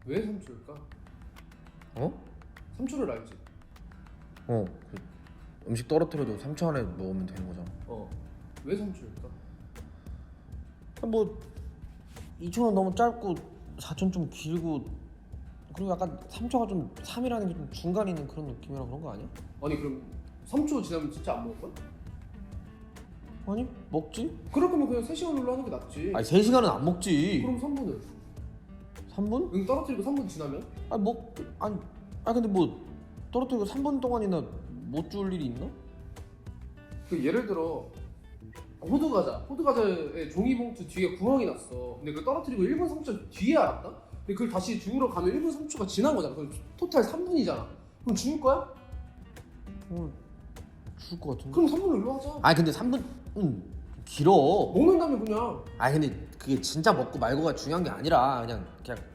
왜 3초일까? 어? 3초를 알지? 그 음식 떨어뜨려도 3초 안에 먹으면 되는 거잖아. 왜 3초일까? 뭐 2초는 너무 짧고 4초는 좀 길고, 그리고 약간 3초가 좀 3이라는 게 좀 중간에 있는 그런 느낌이라 그런 거 아니야? 아니 그럼 3초 지나면 진짜 안 먹을 거야? 아니 먹지? 그럴 거면 그냥 3시간으로 하는 게 낫지. 아니 3시간은 안 먹지. 그럼 3분은? 3분? 응, 떨어뜨리고 3분 지나면? 아니 근데 뭐 떨어뜨리고 3분 동안이나 못 줄 일이 있나? 그 예를 들어 호두과자에 종이봉투 뒤에 구멍이 났어. 근데 그걸 떨어뜨리고 1분 3초 뒤에 알았다? 근데 그걸 다시 주우러 가면 1분 3초가 지난 거잖아. 그럼 토탈 3분이잖아. 그럼 주울 거야? 죽을 것 같은데? 그럼 3분을 일로 하자. 아니 근데 3분은 길어. 먹는다면 그냥 아니 근데 그게 진짜 먹고 말고가 중요한 게 아니라 그냥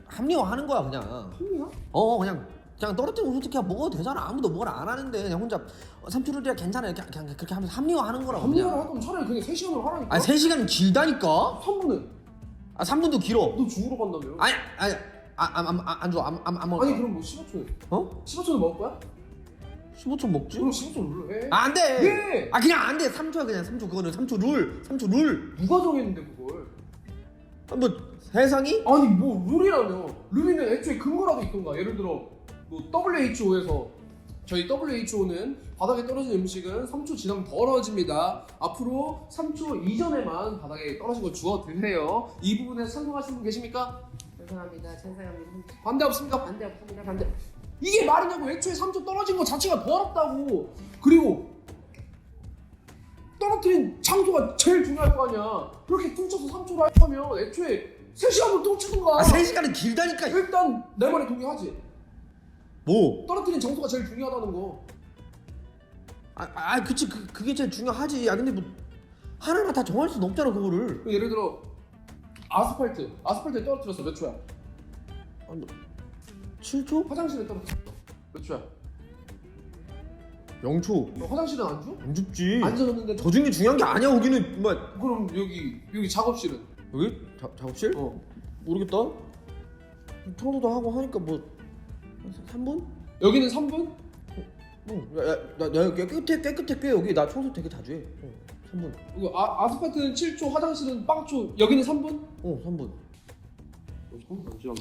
합리화하는 거야 그냥. 합리화? 그냥 떨어뜨리고 솔직히 먹어도 되잖아. 아무도 뭘 안 하는데 그냥 혼자 3초를이야 괜찮아 그냥 그렇게 하면서 합리화하는 거라고. 합리화를 그냥. 하면 차라리 그냥 3시간으로 하라니까. 아니 3시간은 길다니까. 3분은? 3분도 길어. 너 주우러 간다며. 아니 안 줘. 안 먹어. 아니 그럼 뭐 15초는? 어? 15초는 먹을 거야? 15초 먹지? 그럼 15초 룰로 해. 안 돼. 왜? 그냥 안 돼. 3초야 그냥 3초. 그거는 3초 룰. 누가 정했는데 그걸? 뭐 세상이? 아니 뭐 룰이라며. 룰이면 애초에 근거라도 있던가. 예를 들어 뭐 WHO에서 저희 WHO는 바닥에 떨어진 음식은 3초 지나면 더러워집니다. 앞으로 3초 이전에만 바닥에 떨어진 걸 주워 드세요. 이 부분에서 찬성하시는 분 계십니까? 죄송합니다. 찬성합니다. 반대 없습니까? 반대 없습니다. 반대. 이게 말이냐고. 애초에 3초 떨어진 거 자체가 더럽다고. 그리고 떨어뜨린 장소가 제일 중요할 거 아니야. 그렇게 퉁쳐서 3초로 할 거면 애초에 3시간으로 퉁치든가. 3시간은 길다니까. 일단 내 말에 동의하지. 뭐? 떨어뜨린 장소가 제일 중요하다는 거. 그치. 그게 제일 중요하지. 근데 뭐 하나하나 다 정할 수는 없잖아 그거를. 예를 들어 아스팔트에 떨어뜨렸어. 몇 초야? 7초? 화장실에 떨어뜨렸어. 몇 초야? 0초. 너 화장실은 안 줘? 안 줍지. 안 젖었는데. 젖은 게 중요한 게 아니야 거기는. 뭐 그럼 여기 작업실은? 여기? 작업실? 모르겠다. 청소도 하고 하니까 뭐 3분? 여기는 3분? 나 깨끗해 꽤 여기. 나 청소 되게 자주 해. 3분. 아스팔트는 7초, 화장실은 빵초. 여기는 3분? 3분. 3분 안 지났네.